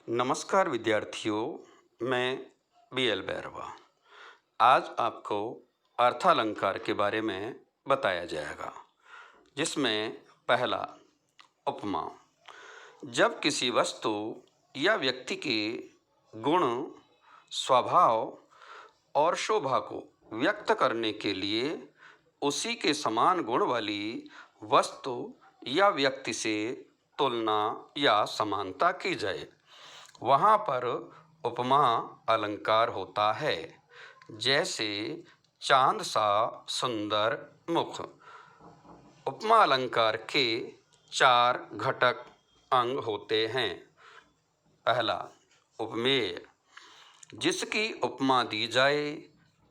नमस्कार विद्यार्थियों, मैं बी.एल. बैरवा। आज आपको अर्थालंकार के बारे में बताया जाएगा, जिसमें पहला उपमा। जब किसी वस्तु या व्यक्ति के गुण, स्वभाव और शोभा को व्यक्त करने के लिए उसी के समान गुण वाली वस्तु या व्यक्ति से तुलना या समानता की जाए, वहाँ पर उपमा अलंकार होता है। जैसे चांद सा सुंदर मुख। उपमा अलंकार के 4 घटक अंग होते हैं। पहला, उपमेय, जिसकी उपमा दी जाए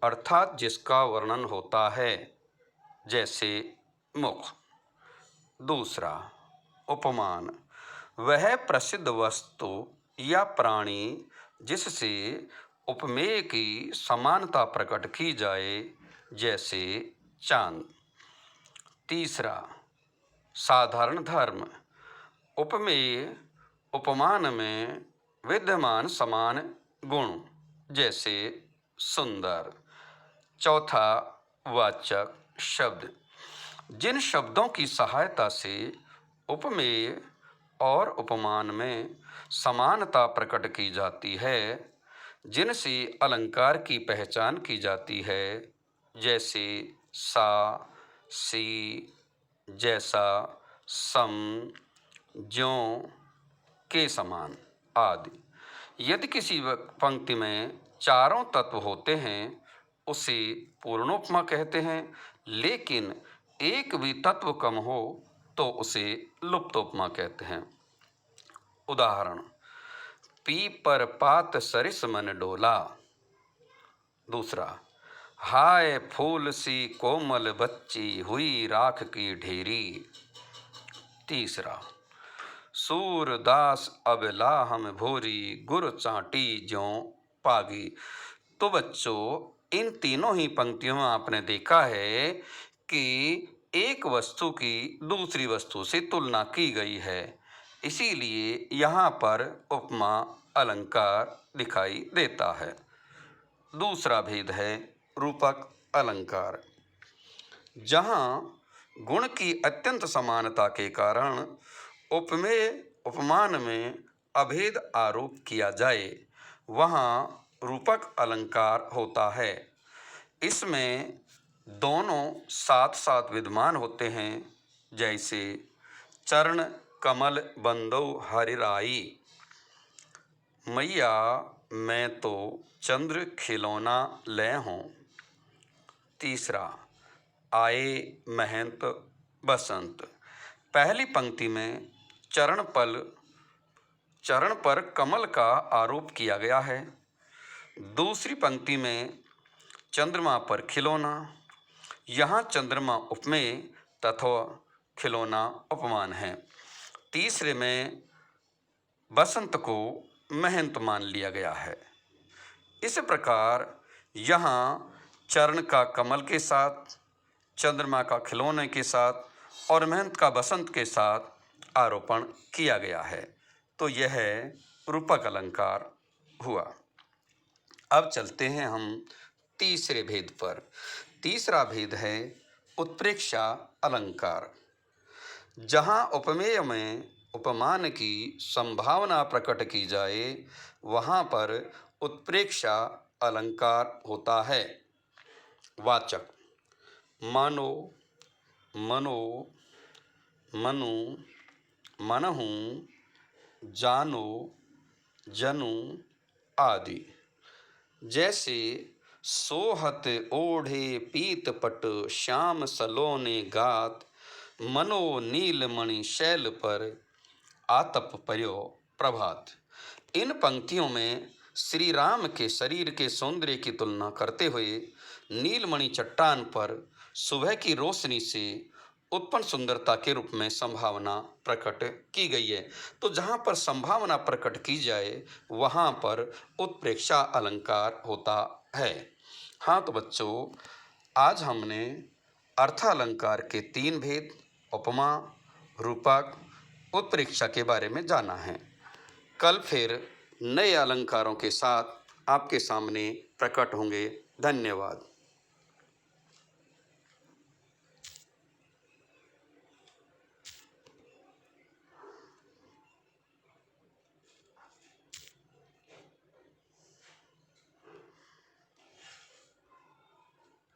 अर्थात जिसका वर्णन होता है, जैसे मुख। दूसरा, उपमान, वह प्रसिद्ध वस्तु या प्राणी जिससे उपमेय की समानता प्रकट की जाए, जैसे चांद। तीसरा, साधारण धर्म, उपमेय उपमान में विद्यमान समान गुण, जैसे सुंदर। चौथा, वाचक शब्द, जिन शब्दों की सहायता से उपमेय और उपमान में समानता प्रकट की जाती है, जिनसे अलंकार की पहचान की जाती है, जैसे सा, सी, जैसा, सम, ज्यों, के समान आदि। यदि किसी पंक्ति में चारों तत्व होते हैं, उसे पूर्णोपमा कहते हैं, लेकिन एक भी तत्व कम हो तो उसे लुप्तोपमा कहते हैं। उदाहरण, पीपर पात सरिस मन डोला। दूसरा, हाय फूल सी कोमल बच्ची हुई राख की ढेरी। तीसरा, सूरदास अबला हम भोरी गुर चाटी ज्यों पागी। तो बच्चों, इन तीनों ही पंक्तियों में आपने देखा है कि एक वस्तु की दूसरी वस्तु से तुलना की गई है, इसीलिए यहाँ पर उपमा अलंकार दिखाई देता है। दूसरा भेद है रूपक अलंकार, जहाँ गुण की अत्यंत समानता के कारण उपमेय उपमान में अभेद आरोप किया जाए, वहाँ रूपक अलंकार होता है। इसमें दोनों साथ साथ विद्यमान होते हैं, जैसे चरण कमल बंदो हरिराई। मैया मैं तो चंद्र खिलौना ले हूँ। तीसरा, आए महंत बसंत। पहली पंक्ति में चरण पर कमल का आरोप किया गया है। दूसरी पंक्ति में चंद्रमा पर खिलौना। यहाँ चंद्रमा उपमेय तथा खिलौना उपमान है। तीसरे में बसंत को महंत मान लिया गया है। इस प्रकार यहाँ चरण का कमल के साथ, चंद्रमा का खिलौने के साथ और महंत का बसंत के साथ आरोपण किया गया है। तो यह रूपक अलंकार हुआ। अब चलते हैं हम तीसरे भेद पर। तीसरा भेद है उत्प्रेक्षा अलंकार, जहाँ उपमेय में उपमान की संभावना प्रकट की जाए, वहाँ पर उत्प्रेक्षा अलंकार होता है। वाचक, मानो, मनो, मनु, मनहु, जानो, जनु आदि। जैसे सोहत ओढ़े पीतपट श्याम सलोने गात, मनो नीलमणि शैल पर आतप पर्यो प्रभात। इन पंक्तियों में श्री राम के शरीर के सौंदर्य की तुलना करते हुए नीलमणि चट्टान पर सुबह की रोशनी से उत्पन्न सुंदरता के रूप में संभावना प्रकट की गई है। तो जहाँ पर संभावना प्रकट की जाए, वहाँ पर उत्प्रेक्षा अलंकार होता है। हाँ तो बच्चों, आज हमने अर्थालंकार के 3 भेद, उपमा, रूपक, उत्प्रेक्षा के बारे में जाना है। कल फिर नए अलंकारों के साथ आपके सामने प्रकट होंगे। धन्यवाद।